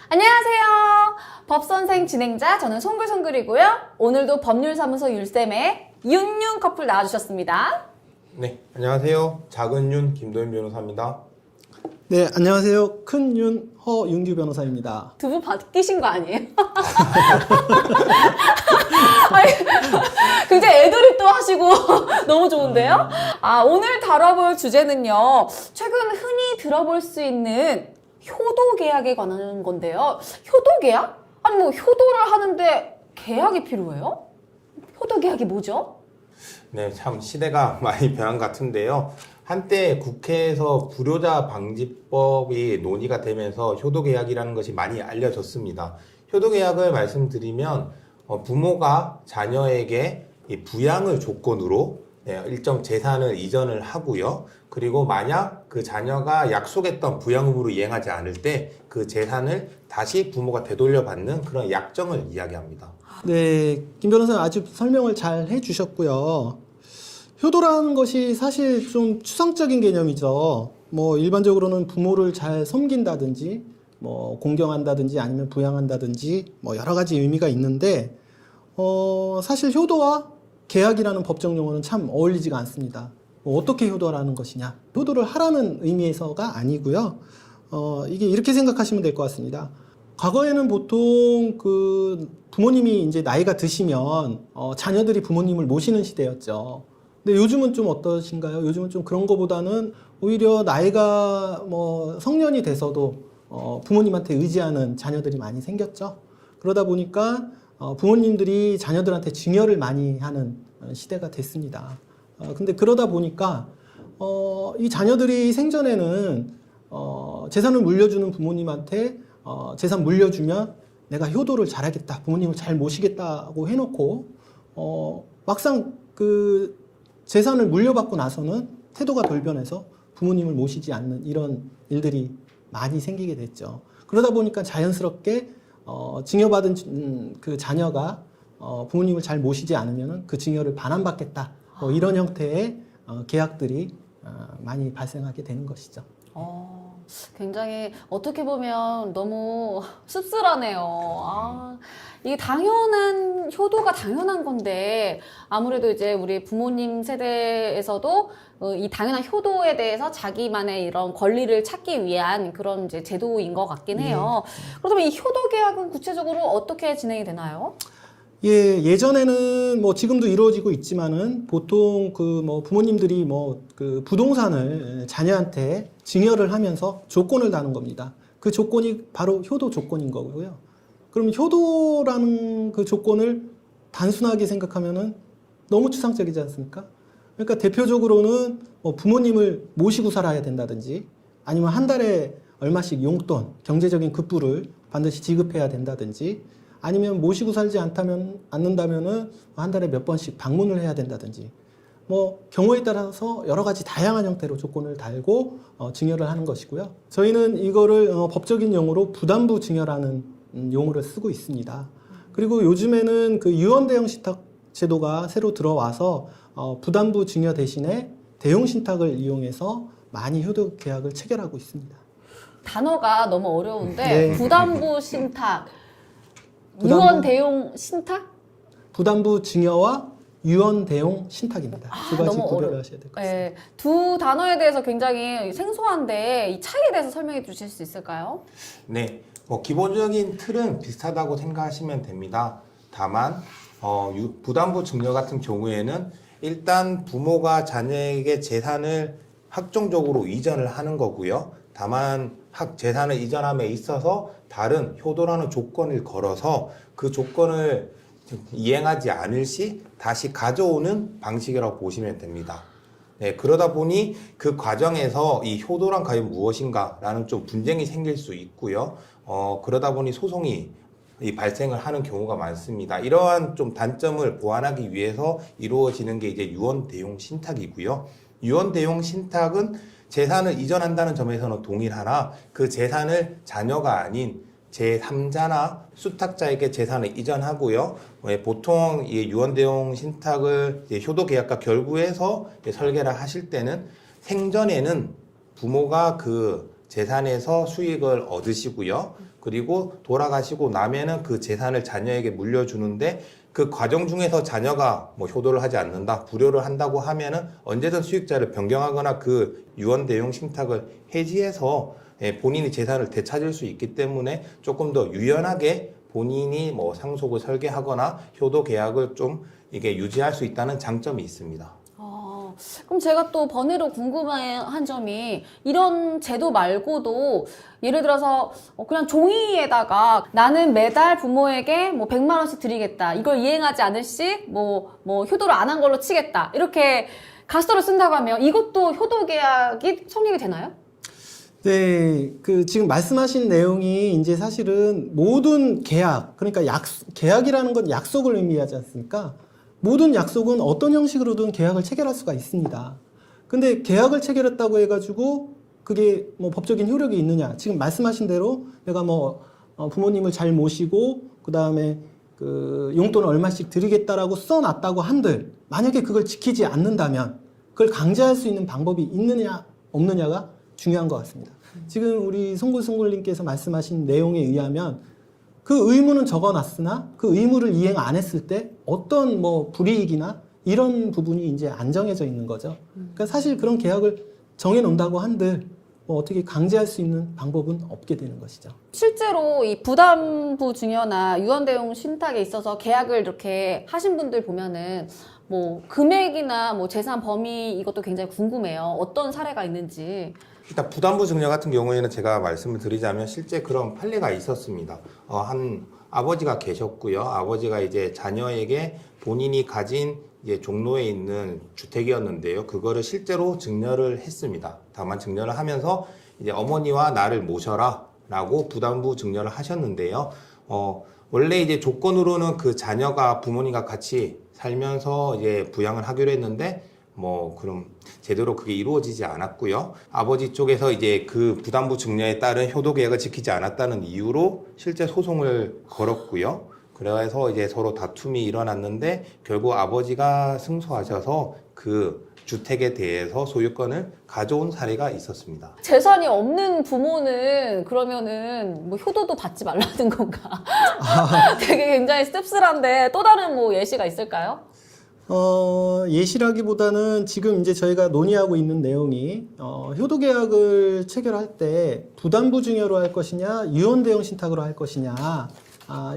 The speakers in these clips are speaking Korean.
안녕하세요. 법선생 진행자 저는 송글송글이고요. 오늘도 법률사무소 율쌤의 윤윤 커플 나와주셨습니다. 네, 안녕하세요. 작은 윤 김도현 변호사입니다. 네, 안녕하세요. 큰 윤 허윤규 변호사입니다. 두 분 바뀌신 거 아니에요? 아니, 굉장히 애드립도 하시고 너무 좋은데요? 오늘 다뤄볼 주제는요. 최근 흔히 들어볼 수 있는 효도 계약에 관한 건데요. 효도 계약? 아니 뭐 효도를 하는데 계약이 필요해요? 효도 계약이 뭐죠? 네, 참 시대가 많이 변한 것 같은데요. 한때 국회에서 불효자 방지법이 논의가 되면서 효도계약이라는 것이 많이 알려졌습니다. 효도계약을 말씀드리면 부모가 자녀에게 이 부양을 조건으로 일정 재산을 이전을 하고요. 그리고 만약 그 자녀가 약속했던 부양 의무를 이행하지 않을 때 그 재산을 다시 부모가 되돌려받는 그런 약정을 이야기합니다. 네, 김 변호사 아주 설명을 잘 해주셨고요. 효도라는 것이 사실 좀 추상적인 개념이죠. 뭐 일반적으로는 부모를 잘 섬긴다든지, 뭐 공경한다든지 아니면 부양한다든지 뭐 여러 가지 의미가 있는데, 사실 효도와 계약이라는 법적 용어는 참 어울리지가 않습니다. 어떻게 효도라는 것이냐? 효도를 하라는 의미에서가 아니고요. 이게 이렇게 생각하시면 될 것 같습니다. 과거에는 보통 그 부모님이 이제 나이가 드시면 자녀들이 부모님을 모시는 시대였죠. 근데 요즘은 좀 어떠신가요? 요즘은 좀 그런 거보다는 오히려 나이가 뭐 성년이 돼서도 부모님한테 의지하는 자녀들이 많이 생겼죠. 그러다 보니까 부모님들이 자녀들한테 증여를 많이 하는 시대가 됐습니다. 근데 그러다 보니까 이 자녀들이 생전에는 재산을 물려주는 부모님한테 재산 물려주면 내가 효도를 잘하겠다, 부모님을 잘 모시겠다고 해놓고 막상 그 재산을 물려받고 나서는 태도가 돌변해서 부모님을 모시지 않는 이런 일들이 많이 생기게 됐죠. 그러다 보니까 자연스럽게 증여받은 그 자녀가 부모님을 잘 모시지 않으면 그 증여를 반환받겠다, 이런 형태의 계약들이 많이 발생하게 되는 것이죠. 굉장히 어떻게 보면 너무 씁쓸하네요. 이게 당연한, 효도가 당연한 건데, 아무래도 이제 우리 부모님 세대에서도 이 당연한 효도에 대해서 자기만의 이런 권리를 찾기 위한 그런 이제 제도인 것 같긴 해요. 그렇다면 이 효도 계약은 구체적으로 어떻게 진행이 되나요? 예, 예전에는 뭐 지금도 이루어지고 있지만은 보통 그 뭐 부모님들이 뭐 그 부동산을 자녀한테 증여를 하면서 조건을 다는 겁니다. 그 조건이 바로 효도 조건인 거고요. 그럼 효도라는 그 조건을 단순하게 생각하면은 너무 추상적이지 않습니까? 그러니까 대표적으로는 뭐 부모님을 모시고 살아야 된다든지 아니면 한 달에 얼마씩 용돈, 경제적인 급부를 반드시 지급해야 된다든지 아니면 모시고 살지 않는다면은 한 달에 몇 번씩 방문을 해야 된다든지 뭐 경우에 따라서 여러 가지 다양한 형태로 조건을 달고 증여를 하는 것이고요. 저희는 이거를 법적인 용어로 부담부 증여라는 용어를 쓰고 있습니다. 그리고 요즘에는 그 유언 대용 신탁 제도가 새로 들어와서 부담부 증여 대신에 대용 신탁을 이용해서 많이 효도 계약을 체결하고 있습니다. 단어가 너무 어려운데, 네. 부담부 신탁, 유언 대용 신탁? 부담부 증여와 유언 대용 신탁입니다. 두 가지 너무 구별을 하셔야 될 것 같습니다. 네, 두 단어에 대해서 굉장히 생소한데 이 차이에 대해서 설명해 주실 수 있을까요? 네, 기본적인 틀은 비슷하다고 생각하시면 됩니다. 다만 부담부 증여 같은 경우에는 일단 부모가 자녀에게 재산을 확정적으로 이전을 하는 거고요. 다만 재산을 이전함에 있어서 다른 효도라는 조건을 걸어서 그 조건을 이행하지 않을 시 다시 가져오는 방식이라고 보시면 됩니다. 네, 그러다 보니 그 과정에서 이 효도란 과연 무엇인가라는 좀 분쟁이 생길 수 있고요. 그러다 보니 소송이 발생을 하는 경우가 많습니다. 이러한 좀 단점을 보완하기 위해서 이루어지는 게 이제 유언 대용 신탁이고요. 유언 대용 신탁은 재산을 이전한다는 점에서는 동일하나 그 재산을 자녀가 아닌 제3자나 수탁자에게 재산을 이전하고요. 보통 이 유언대용 신탁을 효도계약과 결부해서 설계를 하실 때는 생전에는 부모가 그 재산에서 수익을 얻으시고요. 그리고 돌아가시고 나면은 그 재산을 자녀에게 물려주는데 그 과정 중에서 자녀가 뭐 효도를 하지 않는다, 불효를 한다고 하면은 언제든 수익자를 변경하거나 그 유언 대용 신탁을 해지해서 본인이 재산을 되찾을 수 있기 때문에 조금 더 유연하게 본인이 뭐 상속을 설계하거나 효도 계약을 좀 이게 유지할 수 있다는 장점이 있습니다. 그럼 제가 또 번외로 궁금한 점이 이런 제도 말고도 예를 들어서 그냥 종이에다가 나는 매달 부모에게 뭐 100만 원씩 드리겠다. 이걸 이행하지 않을 시 뭐 효도를 안 한 걸로 치겠다. 이렇게 가시더를 쓴다고 하면 이것도 효도 계약이 성립이 되나요? 네, 그 지금 말씀하신 내용이 이제 사실은 모든 계약, 그러니까 계약이라는 건 약속을 의미하지 않습니까? 모든 약속은 어떤 형식으로든 계약을 체결할 수가 있습니다. 근데 계약을 체결했다고 해가지고 그게 뭐 법적인 효력이 있느냐? 지금 말씀하신 대로 내가 뭐 부모님을 잘 모시고 그 다음에 그 용돈 얼마씩 드리겠다라고 써놨다고 한들 만약에 그걸 지키지 않는다면 그걸 강제할 수 있는 방법이 있느냐 없느냐가 중요한 것 같습니다. 지금 우리 송골송골님께서 말씀하신 내용에 의하면 그 의무는 적어놨으나 그 의무를 이행 안 했을 때 어떤 뭐 불이익이나 이런 부분이 이제 안 정해져 있는 거죠. 그러니까 사실 그런 계약을 정해놓는다고 한들 뭐 어떻게 강제할 수 있는 방법은 없게 되는 것이죠. 실제로 이 부담부 증여나 유언대용 신탁에 있어서 계약을 이렇게 하신 분들 보면은 뭐 금액이나 뭐 재산 범위 이것도 굉장히 궁금해요. 어떤 사례가 있는지. 일단 부담부 증여 같은 경우에는 제가 말씀을 드리자면 실제 그런 판례가 있었습니다. 한 아버지가 계셨고요. 아버지가 이제 자녀에게 본인이 가진 이제 종로에 있는 주택이었는데요. 그거를 실제로 증여를 했습니다. 다만 증여를 하면서 이제 어머니와 나를 모셔라라고 부담부 증여를 하셨는데요. 원래 이제 조건으로는 그 자녀가 부모님과 같이 살면서 이제 부양을 하기로 했는데 뭐 그럼 제대로 그게 이루어지지 않았고요. 아버지 쪽에서 이제 그 부담부 증여에 따른 효도 계약을 지키지 않았다는 이유로 실제 소송을 걸었고요. 그래서 이제 서로 다툼이 일어났는데 결국 아버지가 승소하셔서 그 주택에 대해서 소유권을 가져온 사례가 있었습니다. 재산이 없는 부모는 그러면은 뭐 효도도 받지 말라는 건가? 되게 굉장히 씁쓸한데 또 다른 뭐 예시가 있을까요? 예시라기보다는 지금 이제 저희가 논의하고 있는 내용이 효도 계약을 체결할 때 부담부 증여로 할 것이냐 유언 대용 신탁으로 할 것이냐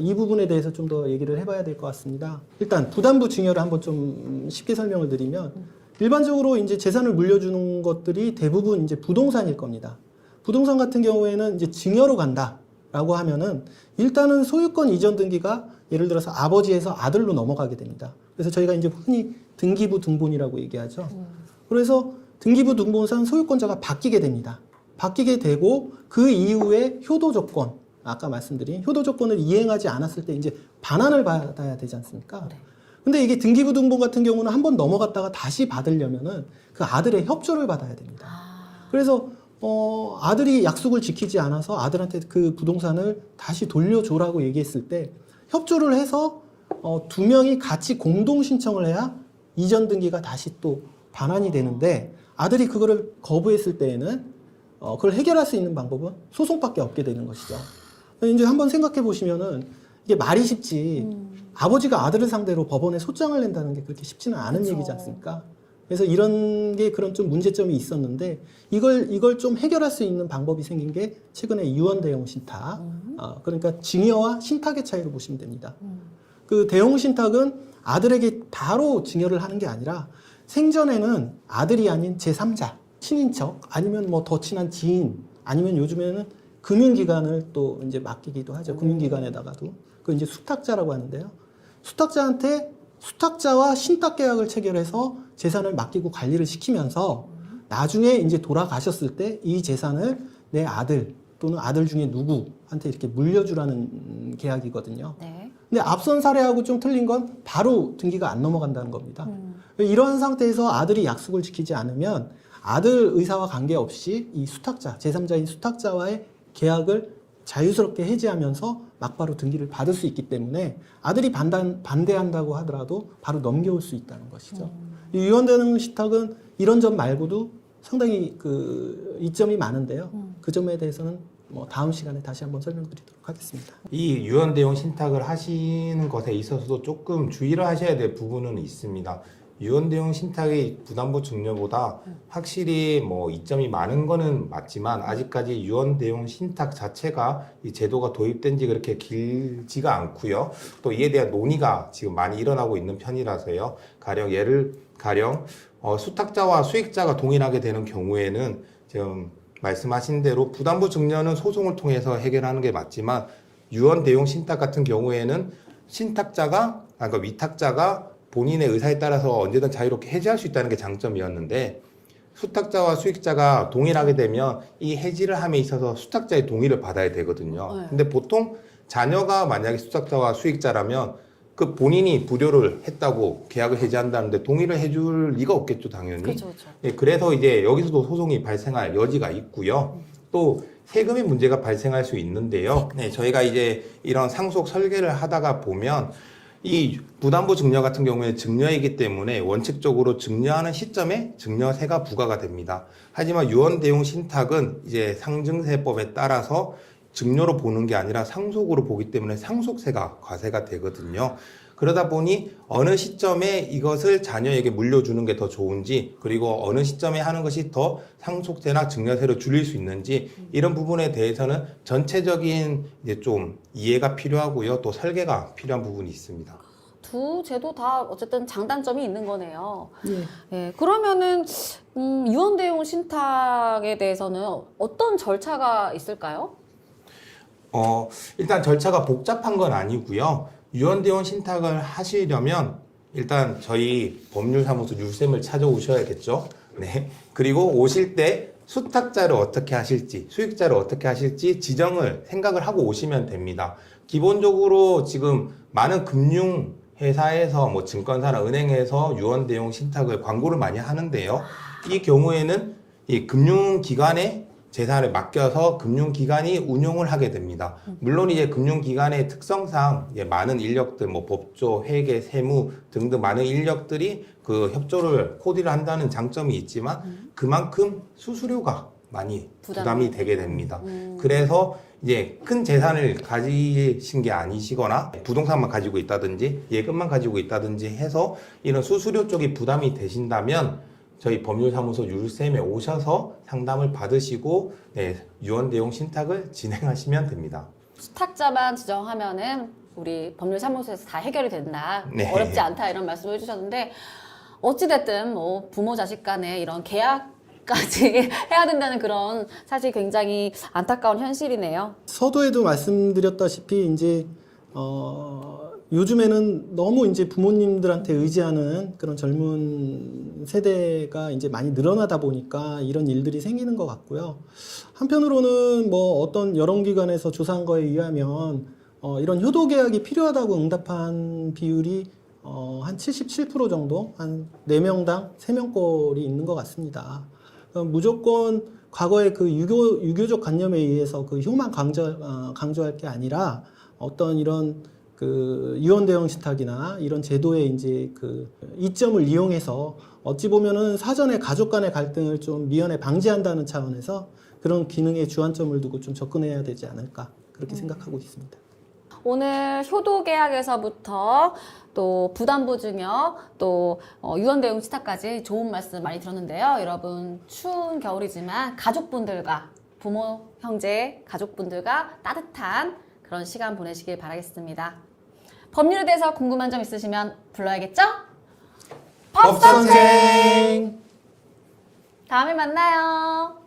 이 부분에 대해서 좀 더 얘기를 해봐야 될 것 같습니다. 일단 부담부 증여를 한번 좀 쉽게 설명을 드리면 일반적으로 이제 재산을 물려주는 것들이 대부분 이제 부동산일 겁니다. 부동산 같은 경우에는 이제 증여로 간다라고 하면은 일단은 소유권 이전 등기가 예를 들어서 아버지에서 아들로 넘어가게 됩니다. 그래서 저희가 이제 흔히 등기부 등본이라고 얘기하죠. 그래서 등기부 등본상 소유권자가 바뀌게 됩니다. 바뀌게 되고 그 이후에 효도 조건, 아까 말씀드린 효도 조건을 이행하지 않았을 때 이제 반환을 받아야 되지 않습니까? 네. 근데 이게 등기부 등본 같은 경우는 한번 넘어갔다가 다시 받으려면은 그 아들의 협조를 받아야 됩니다. 그래서 아들이 약속을 지키지 않아서 아들한테 그 부동산을 다시 돌려줘라고 얘기했을 때 협조를 해서 두 명이 같이 공동 신청을 해야 이전 등기가 다시 또 반환이 되는데 아들이 그거를 거부했을 때에는 그걸 해결할 수 있는 방법은 소송밖에 없게 되는 것이죠. 이제 한번 생각해 보시면은 이게 말이 쉽지 아버지가 아들을 상대로 법원에 소장을 낸다는 게 그렇게 쉽지는 않은 그쵸. 얘기지 않습니까? 그래서 이런 게 그런 좀 문제점이 있었는데 이걸 좀 해결할 수 있는 방법이 생긴 게 최근에 유언 대용 신탁. 그러니까 증여와 신탁의 차이로 보시면 됩니다. 그 대용 신탁은 아들에게 바로 증여를 하는 게 아니라 생전에는 아들이 아닌 제3자, 친인척 아니면 뭐 더 친한 지인 아니면 요즘에는 금융기관을 또 이제 맡기기도 하죠. 금융기관에다가도 그 이제 수탁자라고 하는데요. 수탁자한테 수탁자와 신탁 계약을 체결해서 재산을 맡기고 관리를 시키면서 나중에 이제 돌아가셨을 때 이 재산을 내 아들 또는 아들 중에 누구한테 이렇게 물려주라는 계약이거든요. 네. 근데 앞선 사례하고 좀 틀린 건 바로 등기가 안 넘어간다는 겁니다. 이러한 상태에서 아들이 약속을 지키지 않으면 아들 의사와 관계없이 이 수탁자, 제3자인 수탁자와의 계약을 자유스럽게 해지하면서 막바로 등기를 받을 수 있기 때문에 아들이 반대한다고 하더라도 바로 넘겨올 수 있다는 것이죠. 이 유언대용 신탁은 이런 점 말고도 상당히 그 이점이 많은데요. 그 점에 대해서는 뭐 다음 시간에 다시 한번 설명드리도록 하겠습니다. 이 유언 대용 신탁을 하시는 것에 있어서도 조금 주의를 하셔야 될 부분은 있습니다. 유언 대용 신탁의 부담보 증여보다 확실히 뭐 이점이 많은 거는 맞지만 아직까지 유언 대용 신탁 자체가 이 제도가 도입된 지 그렇게 길지가 않고요. 또 이에 대한 논의가 지금 많이 일어나고 있는 편이라서요. 가령 수탁자와 수익자가 동일하게 되는 경우에는 지금 말씀하신 대로 부담보 증여는 소송을 통해서 해결하는 게 맞지만 유언 대용 신탁 같은 경우에는 그러니까 위탁자가 본인의 의사에 따라서 언제든 자유롭게 해지할 수 있다는 게 장점이었는데 수탁자와 수익자가 동일하게 되면 이 해지를 함에 있어서 수탁자의 동의를 받아야 되거든요. 네. 근데 보통 자녀가 만약에 수탁자와 수익자라면 그 본인이 불효를 했다고 계약을 해지한다는데 동의를 해줄 리가 없겠죠, 당연히. 그렇죠. 예, 그래서 이제 여기서도 소송이 발생할 여지가 있고요. 또 세금의 문제가 발생할 수 있는데요. 네, 저희가 이제 이런 상속 설계를 하다가 보면 이 부담보 증여 같은 경우에 증여이기 때문에 원칙적으로 증여하는 시점에 증여세가 부과가 됩니다. 하지만 유언 대용 신탁은 이제 상증세법에 따라서 증여로 보는 게 아니라 상속으로 보기 때문에 상속세가 과세가 되거든요. 그러다 보니 어느 시점에 이것을 자녀에게 물려주는 게 더 좋은지, 그리고 어느 시점에 하는 것이 더 상속세나 증여세를 줄일 수 있는지, 이런 부분에 대해서는 전체적인 이제 좀 이해가 필요하고요. 또 설계가 필요한 부분이 있습니다. 두 제도 다 어쨌든 장단점이 있는 거네요. 예. 예, 그러면은 유언 대용 신탁에 대해서는 어떤 절차가 있을까요? 일단 절차가 복잡한 건 아니고요. 유언 대용 신탁을 하시려면 일단 저희 법률사무소 율쌤을 찾아오셔야겠죠. 네. 그리고 오실 때 수탁자를 어떻게 하실지, 수익자를 어떻게 하실지 지정을 생각을 하고 오시면 됩니다. 기본적으로 지금 많은 금융 회사에서 뭐 증권사나 은행에서 유언 대용 신탁을 광고를 많이 하는데요. 이 경우에는 이 금융기관에 재산을 맡겨서 금융기관이 운용을 하게 됩니다. 물론 이제 금융기관의 특성상 많은 인력들, 뭐 법조, 회계, 세무 등등 많은 인력들이 그 협조를 코디를 한다는 장점이 있지만 그만큼 수수료가 많이 부담이 되게 됩니다. 그래서 이제 큰 재산을 가지신 게 아니시거나 부동산만 가지고 있다든지 예금만 가지고 있다든지 해서 이런 수수료 쪽이 부담이 되신다면 저희 법률사무소 율쌤에 오셔서 상담을 받으시고 유언 대용 신탁을 진행하시면 됩니다. 수탁자만 지정하면은 우리 법률사무소에서 다 해결이 된다. 네. 어렵지 않다 이런 말씀을 해주셨는데 어찌됐든 뭐 부모 자식 간에 이런 계약까지 해야 된다는 그런 사실 굉장히 안타까운 현실이네요. 서두에도 말씀드렸다시피 이제 요즘에는 너무 이제 부모님들한테 의지하는 그런 젊은 세대가 이제 많이 늘어나다 보니까 이런 일들이 생기는 것 같고요. 한편으로는 뭐 어떤 여론기관에서 조사한 거에 의하면 이런 효도 계약이 필요하다고 응답한 비율이 한 77% 정도, 한 4명당 3명꼴이 있는 것 같습니다. 무조건 과거의 그 유교적 관념에 의해서 그 효만 강조할 게 아니라 어떤 이런 그 유언 대용 신탁이나 이런 제도의 이제 그 이점을 이용해서 어찌 보면은 사전에 가족 간의 갈등을 좀 미연에 방지한다는 차원에서 그런 기능에 주안점을 두고 좀 접근해야 되지 않을까 그렇게 생각하고 있습니다. 오늘 효도 계약에서부터 또 부담보 증여, 또 유언 대용 신탁까지 좋은 말씀 많이 들었는데요. 여러분 추운 겨울이지만 가족분들과 부모, 형제, 가족분들과 따뜻한 그런 시간 보내시길 바라겠습니다. 법률에 대해서 궁금한 점 있으시면 불러야겠죠? 법선생! 법선생! 다음에 만나요.